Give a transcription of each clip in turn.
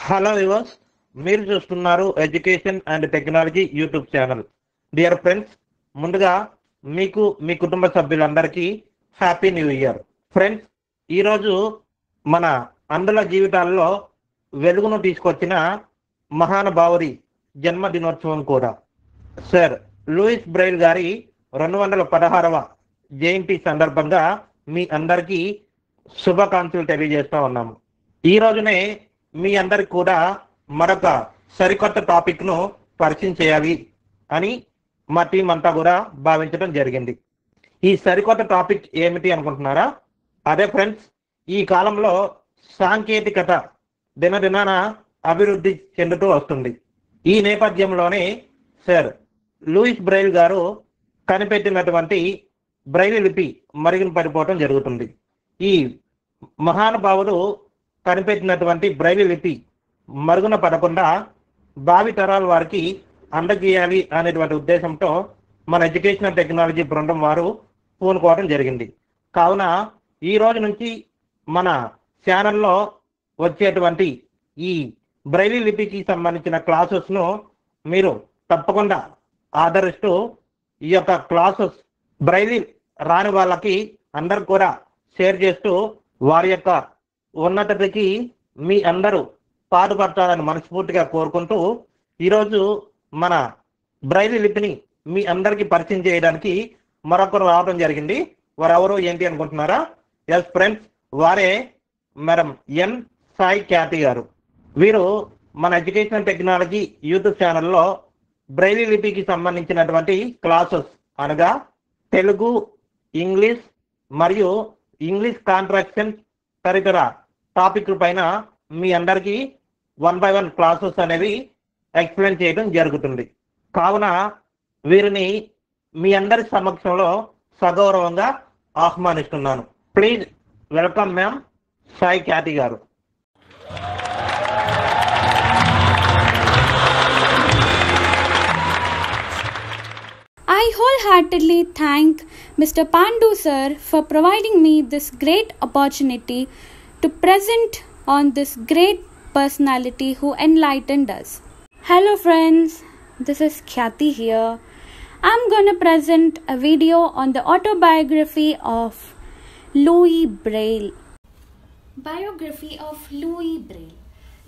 Hello viewers, మీరు చూస్తున్నారు education and technology YouTube channel. Dear friends, ముందుగా మీకు మీ కుటుంబ సభ్యులందరికీ హ్యాపీ న్యూ ఇయర్. ఫ్రెండ్స్, ఈరోజు మన అందరి జీవితాల్లో వెలుగును తీసుకొచ్చిన మహానుభావుడి జన్మదినోత్సవం కూడా. సర్ లూయిస్ బ్రెయిల్ గారి 216వ జయంతి సందర్భంగా మీ అందరికీ శుభాకాంక్షలు తెలియజేస్తా ఉన్నాము. ఈ రోజునే మీ అందరికి కూడా మరొక సరికొత్త టాపిక్ ను పరిచయం చేయాలి అని మా టీం అంతా కూడా భావించడం జరిగింది. ఈ సరికొత్త టాపిక్ ఏమిటి అనుకుంటున్నారా? అదే ఫ్రెండ్స్, ఈ కాలంలో సాంకేతికత దినదినాన అభివృద్ధి చెందుతూ వస్తుంది. ఈ నేపథ్యంలోనే సర్ లూయిస్ బ్రెయిల్ గారు కనిపెట్టినటువంటి బ్రెయిల్ లిపి మరుగున పడిపోవడం జరుగుతుంది. ఈ మహానుభావుడు కనిపెట్టినటువంటి బ్రెయిల్ లిపి మరుగున పడకుండా భావి తరాల వారికి అందజేయాలి అనేటువంటి ఉద్దేశంతో మన ఎడ్యుకేషనల్ టెక్నాలజీ బృందం వారు పూనుకోవడం జరిగింది. కావున ఈ రోజు నుంచి మన ఛానల్లో వచ్చేటువంటి ఈ బ్రెయిల్ లిపికి సంబంధించిన క్లాసెస్ను మీరు తప్పకుండా ఆదరిస్తూ ఈ యొక్క క్లాసెస్ బ్రెయిల్ రాని వాళ్ళకి అందరు కూడా షేర్ చేస్తూ వారి యొక్క ఉన్నతికి మీ అందరూ పాటుపడతారని మనస్ఫూర్తిగా కోరుకుంటూ ఈరోజు మన బ్రెయిల్ లిపిని మీ అందరికీ పరిచయం చేయడానికి మరొకరు రావడం జరిగింది. వారెవరు ఏంటి అనుకుంటున్నారా? ఎస్ ఫ్రెండ్స్, వారే మేడం ఎన్ సాయి ఖ్యాతి గారు. వీరు మన ఎడ్యుకేషన్ టెక్నాలజీ యూట్యూబ్ ఛానల్లో బ్రెయిల్ లిపికి సంబంధించినటువంటి క్లాసెస్ అనగా తెలుగు, ఇంగ్లీష్ మరియు ఇంగ్లీష్ కాంట్రాక్షన్ తదితర టాపిక్ పైన మీ అందరికీ 1 by 1 క్లాసెస్ అనేవి ఎక్స్ప్లెయిన్ చేయడం జరుగుతుంది. కావున వీరిని మీ అందరి సమక్షంలో సగౌరవంగా ఆహ్వానిస్తున్నాను. ప్లీజ్ వెల్కమ్ మ్యామ్ సాయి ఖ్యాతి గారు. I wholeheartedly thank Mr. Pandu sir for providing me this great opportunity to present on this great personality who enlightened us. Hello friends, this is Khyati here. I'm gonna present a video on the autobiography of Louis Braille. Biography of Louis Braille.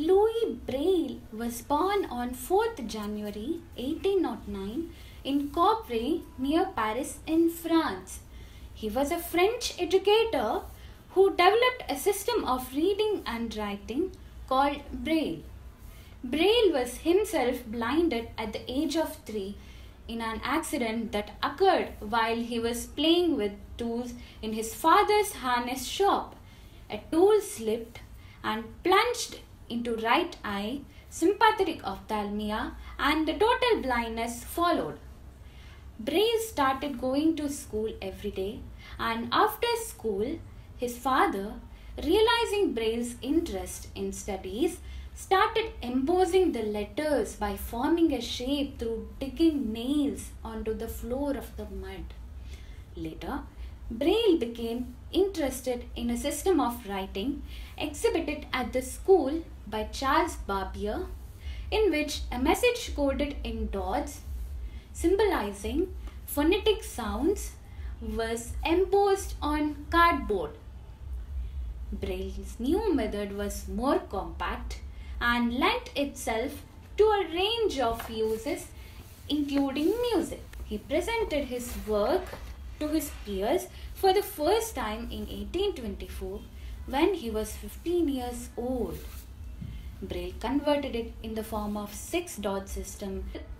Louis Braille was born on 4th January 1809 in Corbray near Paris in France. He was a French educator who developed a system of reading and writing called Braille. Braille was himself blinded at the age of 3 in an accident that occurred while he was playing with tools in his father's harness shop. A tool slipped and plunged into right eye, sympathetic ophthalmia, and the total blindness followed. Braille started going to school every day, and after school, his father, realizing Braille's interest in studies, started embossing the letters by forming a shape through digging nails onto the floor of the mud. Later, Braille became interested in a system of writing exhibited at the school by Charles Barbier, in which a message coded in dots symbolizing phonetic sounds was embossed on cardboard. Braille's new method was more compact and lent itself to a range of uses including music. He presented his work to his peers for the first time in 1824 when he was 15 years old. Braille converted it in the form of 6-dot system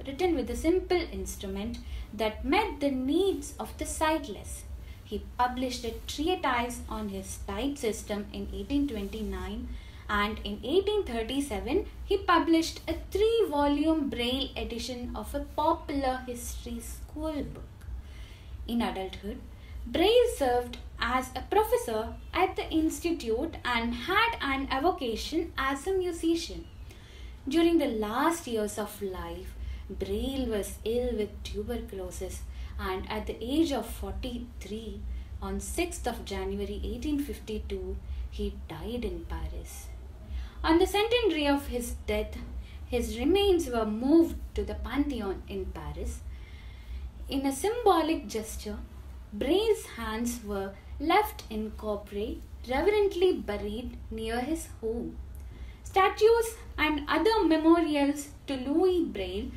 written with a simple instrument that met the needs of the sightless. He published a treatise on his type system in 1829, and in 1837 he published a 3-volume Braille edition of a popular history school book. In adulthood, Braille served as a professor at the institute and had an avocation as a musician. During the last years of life, Braille was ill with tuberculosis, and at the age of 43, on 6th of January 1852, he died in Paris. On the centenary of his death, his remains were moved to the Pantheon in Paris. In a symbolic gesture, Braille's hands were left incorporate, reverently buried near his home. Statues and other memorials to Louis Braille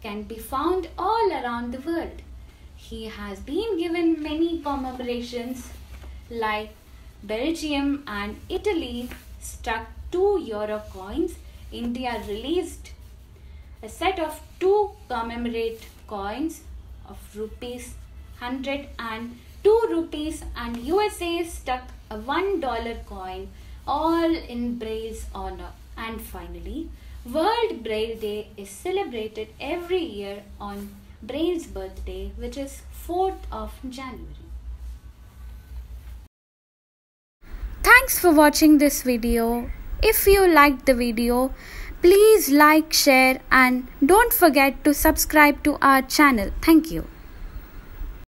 can be found all around the world. He has been given many commemorations, like Belgium and Italy struck 2 euro coins. India released a set of 2 commemorate coins of rupees 100 and 2 rupees, and USA stuck a $1 coin, all in Braille's honor. And finally, World Braille Day is celebrated every year on Braille's birthday, which is 4th of January. Thanks for watching this video. If you liked the video, please like, share, and don't forget to subscribe to our channel. Thank you.